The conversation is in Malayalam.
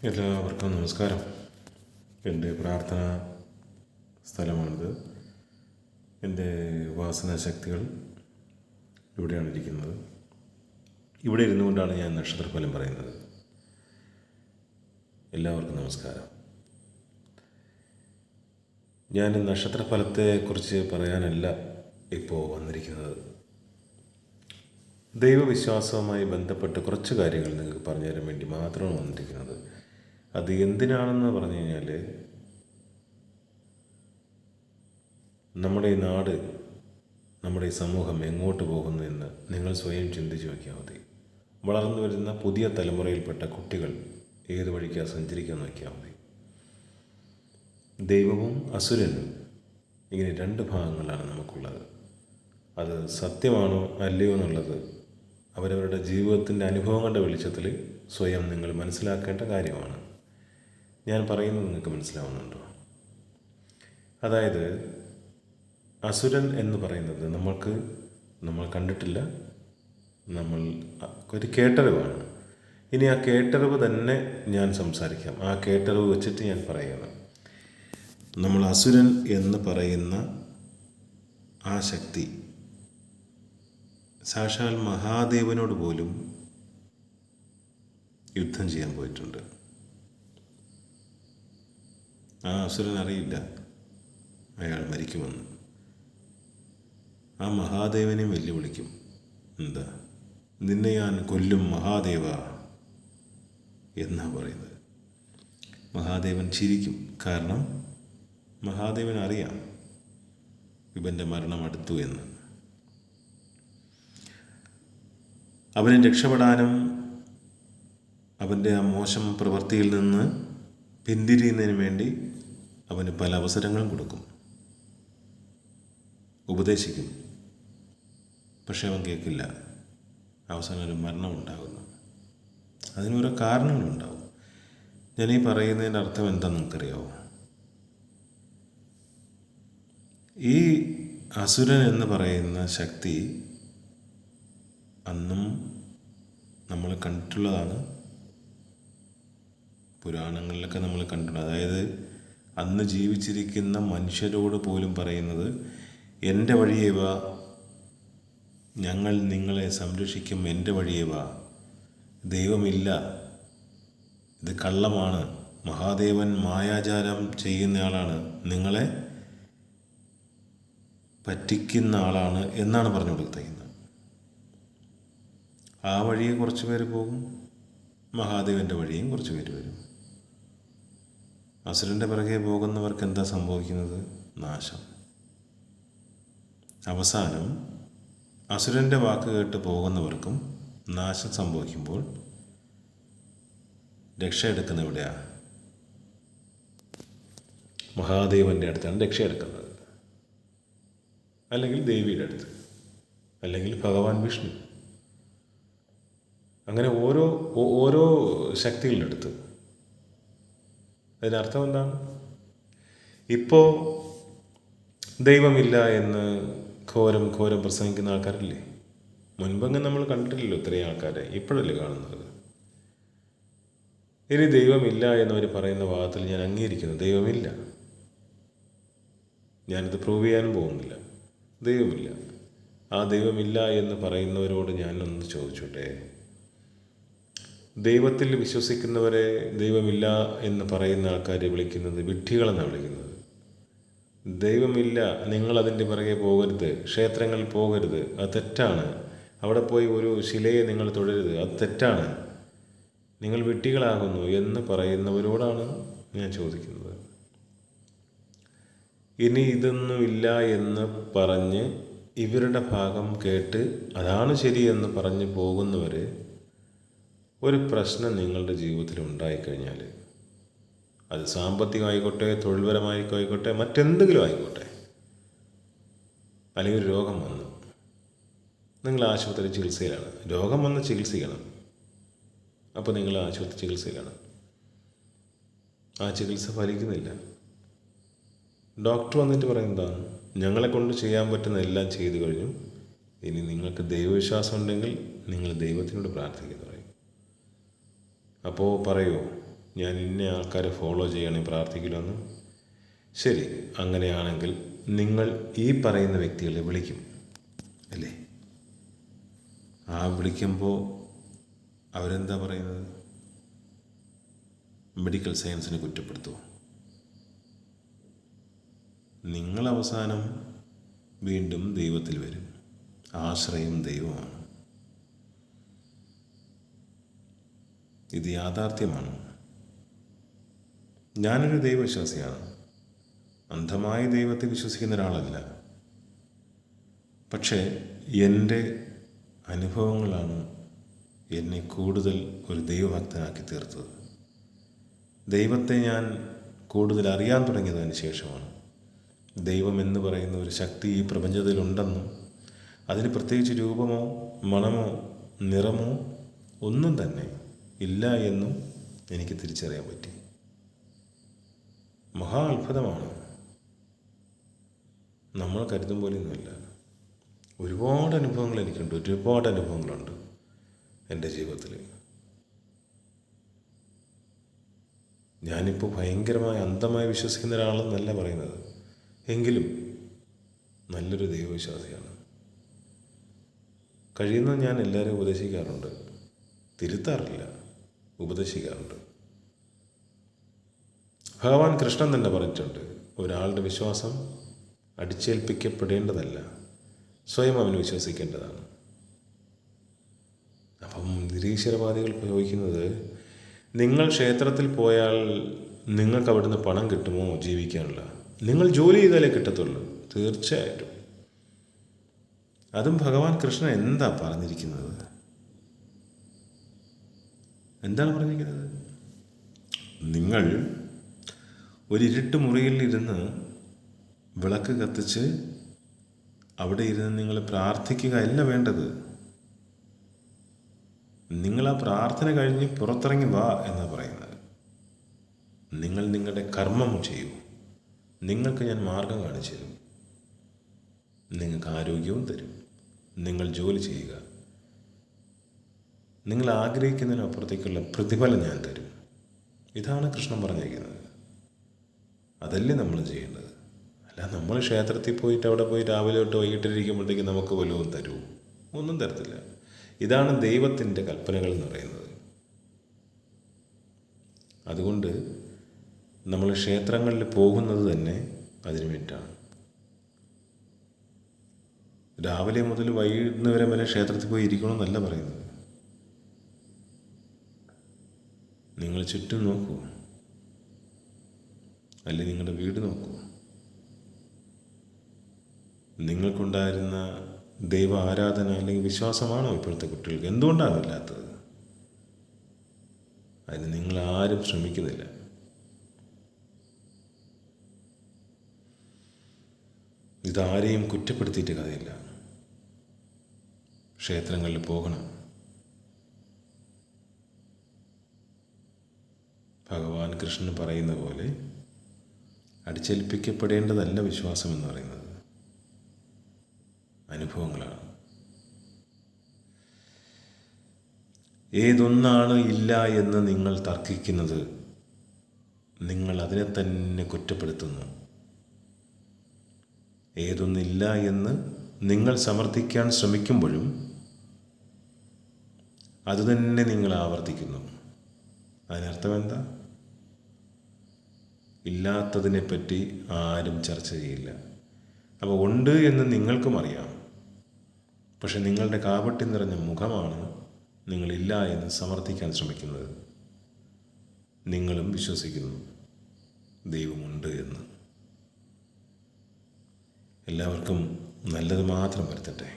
എല്ലാവർക്കും നമസ്കാരം. എൻ്റെ പ്രാർത്ഥനാ സ്ഥലമാണിത്. എൻ്റെ വാസനാശക്തികൾ ഇവിടെയാണ് ഇരിക്കുന്നത്. ഇവിടെ ഇരുന്നു കൊണ്ടാണ് ഞാൻ നക്ഷത്രഫലം പറയുന്നത്. എല്ലാവർക്കും നമസ്കാരം. ഞാൻ നക്ഷത്രഫലത്തെക്കുറിച്ച് പറയാനല്ല ഇപ്പോൾ വന്നിരിക്കുന്നത്. ദൈവവിശ്വാസവുമായി ബന്ധപ്പെട്ട് കുറച്ച് കാര്യങ്ങൾ നിങ്ങൾക്ക് പറഞ്ഞു തരാൻ വേണ്ടി മാത്രമാണ് വന്നിരിക്കുന്നത്. അത് എന്തിനാണെന്ന് പറഞ്ഞു കഴിഞ്ഞാൽ, നമ്മുടെ ഈ നാട്, നമ്മുടെ ഈ സമൂഹം എങ്ങോട്ട് പോകുന്നു എന്ന് നിങ്ങൾ സ്വയം ചിന്തിച്ച് നോക്കിയാൽ മതി. വളർന്നു വരുന്ന പുതിയ തലമുറയിൽപ്പെട്ട കുട്ടികൾ ഏത് വഴിക്കാണ് സഞ്ചരിക്കാൻ നോക്കിയാൽ മതി. ദൈവവും അസുരനും ഇങ്ങനെ രണ്ട് ഭാഗങ്ങളാണ് നമുക്കുള്ളത്. അത് സത്യമാണോ അല്ലയോ എന്നുള്ളത് അവരവരുടെ ജീവിതത്തിൻ്റെ അനുഭവങ്ങളുടെ വെളിച്ചത്തിൽ സ്വയം നിങ്ങൾ മനസ്സിലാക്കേണ്ട കാര്യമാണ്. ഞാൻ പറയുന്നത് നിങ്ങൾക്ക് മനസ്സിലാവുന്നുണ്ടോ? അതായത് അസുരൻ എന്ന് പറയുന്നത് നമ്മൾ കണ്ടിട്ടില്ല, നമ്മൾ ഒരു കേട്ടറിവാണ്. ഇനി ആ കേട്ടറിവ് തന്നെ ഞാൻ സംസാരിക്കാം. ആ കേട്ടറിവ് വെച്ചിട്ട് ഞാൻ പറയുകയാണ്. നമ്മൾ അസുരൻ എന്ന് പറയുന്ന ആ ശക്തി സാക്ഷാൽ മഹാദേവനോട് പോലും യുദ്ധം ചെയ്യാൻ പോയിട്ടുണ്ട്. ആ അസുരൻ അറിയില്ല അയാൾ മരിക്കുമെന്ന്. ആ മഹാദേവനെ വെല്ലുവിളിക്കും. എന്താ, നിന്നെ ഞാൻ കൊല്ലും മഹാദേവ എന്നാ പറയുന്നത്. മഹാദേവൻ ചിരിക്കും. കാരണം മഹാദേവൻ അറിയാം ഇവൻ്റെ മരണം അടുത്തു എന്ന്. അവനെ രക്ഷപ്പെടാനും അവൻ്റെ ആ മോശം പ്രവൃത്തിയിൽ നിന്ന് പിന്തിരിയുന്നതിന് വേണ്ടി അവന് പല അവസരങ്ങളും കൊടുക്കും, ഉപദേശിക്കും. പക്ഷെ അവൻ കേൾക്കില്ല. അവസാനം ഒരു മരണം ഉണ്ടാകുന്നു. അതിനോരോ കാരണങ്ങളുണ്ടാവും. ഞാനീ പറയുന്നതിൻ്റെ അർത്ഥം എന്താണെന്ന് നിങ്ങൾക്കറിയാവോ? ഈ അസുരൻ എന്ന് പറയുന്ന ശക്തി അന്നും നമ്മൾ കണ്ടിട്ടുള്ളതാണ്. പുരാണങ്ങളിലൊക്കെ നമ്മൾ കണ്ടിട്ടുണ്ട്. അതായത് അന്ന് ജീവിച്ചിരിക്കുന്ന മനുഷ്യരോട് പോലും പറയുന്നത്, എൻ്റെ വഴിയേ വാ, ഞങ്ങൾ നിങ്ങളെ സംരക്ഷിക്കും, എൻ്റെ വഴിയേ വാ, ദൈവമില്ല, ഇത് കള്ളമാണ്, മഹാദേവൻ മായാജാലം ചെയ്യുന്നയാളാണ്, നിങ്ങളെ പറ്റിക്കുന്ന ആളാണ് എന്നാണ് പറഞ്ഞു കൊടുക്കുന്നത്. ആ വഴിയെ കുറച്ച് പേര് പോകും, മഹാദേവൻ്റെ വഴിയും കുറച്ച് പേര് വരും. അസുരൻ്റെ പിറകെ പോകുന്നവർക്ക് എന്താ സംഭവിക്കുന്നത്? നാശം. അവസാനം അസുരൻ്റെ വാക്ക് കേട്ട് പോകുന്നവർക്കും നാശം സംഭവിക്കുമ്പോൾ രക്ഷ എടുക്കുന്ന എവിടെയാ? മഹാദേവൻ്റെ അടുത്താണ് രക്ഷ എടുക്കുന്നത്, അല്ലെങ്കിൽ ദേവിയുടെ അടുത്ത്, അല്ലെങ്കിൽ ഭഗവാൻ വിഷ്ണു. അങ്ങനെ ഓരോ ശക്തികളുടെ അടുത്ത്. അതിനർത്ഥം എന്താണ്? ഇപ്പോൾ ദൈവമില്ല എന്ന് ഘോരം പ്രസംഗിക്കുന്ന ആൾക്കാരില്ലേ? മുൻപങ്ങ് നമ്മൾ കണ്ടിട്ടില്ലല്ലോ ഇത്രയും ആൾക്കാരെ, ഇപ്പോഴല്ലേ കാണുന്നത്. ഇനി ദൈവമില്ല എന്നവർ പറയുന്ന ഭാഗത്തിൽ ഞാൻ അംഗീകരിക്കുന്നു. ദൈവമില്ല, ഞാനിത് പ്രൂവ് ചെയ്യാനും പോകുന്നില്ല. ദൈവമില്ല. ആ ദൈവമില്ല എന്ന് പറയുന്നവരോട് ഞാനൊന്ന് ചോദിച്ചോട്ടെ, ദൈവത്തിൽ വിശ്വസിക്കുന്നവരെ ദൈവമില്ല എന്ന് പറയുന്ന ആൾക്കാരെ വിളിക്കുന്നത് വിഡ്ഢികളെന്നാണ് വിളിക്കുന്നത്. ദൈവമില്ല, നിങ്ങളതിൻ്റെ പിറകെ പോകരുത്, ക്ഷേത്രങ്ങളിൽ പോകരുത്, അത് തെറ്റാണ്, അവിടെ പോയി ഒരു ശിലയെ നിങ്ങൾ തൊഴരുത്, അത് തെറ്റാണ്, നിങ്ങൾ വിഡ്ഢികളാകുന്നു എന്ന് പറയുന്നവരോടാണ് ഞാൻ ചോദിക്കുന്നത്. ഇനി ഇതൊന്നുമില്ല എന്ന് പറഞ്ഞ് ഇവരുടെ ഭാഗം കേട്ട് അതാണ് ശരിയെന്ന് പറഞ്ഞ് പോകുന്നവർ, ഒരു പ്രശ്നം നിങ്ങളുടെ ജീവിതത്തിൽ ഉണ്ടായിക്കഴിഞ്ഞാൽ, അത് സാമ്പത്തികമായിക്കോട്ടെ, തൊഴിൽപരമായിക്കോട്ടെ, മറ്റെന്തെങ്കിലും ആയിക്കോട്ടെ, അല്ലെങ്കിൽ ഒരു രോഗം വന്നു, നിങ്ങൾ ആശുപത്രി ചികിത്സയിലാണ്. രോഗം വന്ന് ചികിത്സിക്കണം. അപ്പോൾ നിങ്ങൾ ആശുപത്രി ചികിത്സയിലാണ്. ആ ചികിത്സ ഫലിക്കുന്നില്ല. ഡോക്ടർ വന്നിട്ട് പറയുന്നതാണ്, ഞങ്ങളെ കൊണ്ട് ചെയ്യാൻ പറ്റുന്ന എല്ലാം ചെയ്തു കഴിഞ്ഞു, ഇനി നിങ്ങൾക്ക് ദൈവവിശ്വാസം ഉണ്ടെങ്കിൽ നിങ്ങൾ ദൈവത്തിനോട് പ്രാർത്ഥിക്കുന്നു പറയും. അപ്പോൾ പറയുമോ, ഞാൻ ഇന്ന ആൾക്കാരെ ഫോളോ ചെയ്യണേ പ്രാർത്ഥിക്കണമെന്ന്. ശരി, അങ്ങനെയാണെങ്കിൽ നിങ്ങൾ ഈ പറയുന്ന വ്യക്തികളെ വിളിക്കും അല്ലേ? ആ വിളിക്കുമ്പോൾ അവരെന്താ പറയുന്നത്? മെഡിക്കൽ സയൻസിനെ കുറ്റപ്പെടുത്തുമോ? നിങ്ങൾ അവസാനം വീണ്ടും ദൈവത്തിൽ വരും. ആശ്രയം ദൈവമാണ്. ഇത് യാഥാർത്ഥ്യമാണ്. ഞാനൊരു ദൈവവിശ്വാസിയാണ്. അന്ധമായ ദൈവത്തെ വിശ്വസിക്കുന്ന ഒരാളല്ല. പക്ഷേ എൻ്റെ അനുഭവങ്ങളാണ് എന്നെ കൂടുതൽ ഒരു ദൈവഭക്തനാക്കി തീർത്തത്. ദൈവത്തെ ഞാൻ കൂടുതൽ അറിയാൻ തുടങ്ങിയതിന് ശേഷമാണ് ദൈവം എന്ന് പറയുന്ന ഒരു ശക്തി ഈ പ്രപഞ്ചത്തിലുണ്ടെന്നും അതിന് പ്രത്യേകിച്ച് രൂപമോ മണമോ നിറമോ ഒന്നും തന്നെ ഇല്ല എന്നും എനിക്ക് തിരിച്ചറിയാൻ പറ്റി. മഹാ അത്ഭുതമാണ്. നമ്മൾ കരുതും പോലെയൊന്നുമില്ല. ഒരുപാട് അനുഭവങ്ങൾ എനിക്കുണ്ട്. ഒരുപാട് അനുഭവങ്ങളുണ്ട് എൻ്റെ ജീവിതത്തിൽ. ഞാനിപ്പോൾ ഭയങ്കരമായി അന്ധമായി വിശ്വസിക്കുന്ന ഒരാളെന്നല്ല പറയുന്നത്, എങ്കിലും നല്ലൊരു ദൈവവിശ്വാസിയാണ്. കഴിയുന്നത് ഞാൻ എല്ലാവരെയും ഉപദേശിക്കാറുണ്ട്, തിരുത്താറില്ല, ഉപദേശിക്കാറുണ്ട്. ഭഗവാൻ കൃഷ്ണൻ തന്നെ പറഞ്ഞിട്ടുണ്ട്, ഒരാളുടെ വിശ്വാസം അടിച്ചേൽപ്പിക്കപ്പെടേണ്ടതല്ല, സ്വയം അവന് വിശ്വസിക്കേണ്ടതാണ്. അപ്പം നിരീശ്വരവാദികൾ ചോദിക്കുന്നത്, നിങ്ങൾ ക്ഷേത്രത്തിൽ പോയാൽ നിങ്ങൾക്ക് അവിടുന്ന് പണം കിട്ടുമോ ജീവിക്കാനുള്ള? നിങ്ങൾ ജോലി ചെയ്താലേ കിട്ടത്തുള്ളൂ. തീർച്ചയായിട്ടും. അതും ഭഗവാൻ കൃഷ്ണൻ എന്താ പറഞ്ഞിരിക്കുന്നത്? എന്താണ് പറഞ്ഞിരിക്കുന്നത്? നിങ്ങൾ ഒരു ഇരുട്ട് മുറിയിൽ ഇരുന്ന് വിളക്ക് കത്തിച്ച് അവിടെ ഇരുന്ന് നിങ്ങൾ പ്രാർത്ഥിക്കുക അല്ല വേണ്ടത്. നിങ്ങൾ ആ പ്രാർത്ഥന കഴിഞ്ഞ് പുറത്തിറങ്ങി വാ എന്നാണ് പറയുന്നത്. നിങ്ങൾ നിങ്ങളുടെ കർമ്മം ചെയ്യൂ. നിങ്ങൾക്ക് ഞാൻ മാർഗം കാണിച്ചു തരും. നിങ്ങൾക്ക് ആരോഗ്യവും തരും. നിങ്ങൾ ജോലി ചെയ്യുക. നിങ്ങൾ ആഗ്രഹിക്കുന്നതിനപ്പുറത്തേക്കുള്ള പ്രതിഫലം ഞാൻ തരും. ഇതാണ് കൃഷ്ണൻ പറഞ്ഞിരിക്കുന്നത്. അതല്ലേ നമ്മൾ ചെയ്യേണ്ടത്. അല്ല നമ്മൾ ക്ഷേത്രത്തിൽ പോയിട്ട് അവിടെ പോയി രാവിലെ തൊട്ട് വൈകിട്ടിരിക്കുമ്പോഴത്തേക്ക് നമുക്ക് വല്ലതും തരൂ? ഒന്നും തരത്തില്ല. ഇതാണ് ദൈവത്തിൻ്റെ കൽപ്പനകൾ എന്ന് പറയുന്നത്. അതുകൊണ്ട് നമ്മൾ ക്ഷേത്രങ്ങളിൽ പോകുന്നത് തന്നെ അതിനു വേണ്ടിയിട്ടാണ്. രാവിലെ മുതൽ വൈകുന്നേരം വരെ ക്ഷേത്രത്തിൽ പോയി ഇരിക്കണമെന്നല്ല പറയുന്നത്. നിങ്ങൾ ചുറ്റും നോക്കൂ, അല്ലെങ്കിൽ നിങ്ങളുടെ വീട് നോക്കൂ. നിങ്ങൾക്കുണ്ടായിരുന്ന ദൈവ ആരാധന അല്ലെങ്കിൽ വിശ്വാസമാണോ ഇപ്പോഴത്തെ കുട്ടികൾക്ക്? എന്തുകൊണ്ടാണ് ഇല്ലാത്തത്? അതിന് നിങ്ങളാരും ശ്രമിക്കുന്നില്ല. ഇതാരെയും കുറ്റപ്പെടുത്തിയിട്ട് കഥയില്ല. ക്ഷേത്രങ്ങളിൽ പോകണം. ഭഗവാൻ കൃഷ്ണൻ പറയുന്ന പോലെ അടിച്ചേൽപ്പിക്കപ്പെടേണ്ടതല്ല വിശ്വാസം എന്ന് പറയുന്നത്, അനുഭവങ്ങളാണ്. ഏതൊന്നാണ് ഇല്ല എന്ന് നിങ്ങൾ തർക്കിക്കുന്നത്, നിങ്ങൾ അതിനെ തന്നെ കുറ്റപ്പെടുത്തുന്നു. ഏതൊന്നില്ല എന്ന് നിങ്ങൾ സമർത്ഥിക്കാൻ ശ്രമിക്കുമ്പോഴും അതുതന്നെ നിങ്ങൾ ആവർത്തിക്കുന്നു. അതിനർത്ഥം എന്താ? ഇല്ലാത്തതിനെപ്പറ്റി ആരും ചർച്ച ചെയ്യില്ല. അപ്പോൾ ഉണ്ട് എന്ന് നിങ്ങൾക്കും അറിയാം. പക്ഷെ നിങ്ങളുടെ കാപട്യം നിറഞ്ഞ മുഖമാണ് നിങ്ങളില്ല എന്ന് സമർത്ഥിക്കാൻ ശ്രമിക്കുന്നത്. നിങ്ങളും വിശ്വസിക്കുന്നു ദൈവമുണ്ട് എന്ന്. എല്ലാവർക്കും നല്ലത് മാത്രം വരുത്തട്ടെ.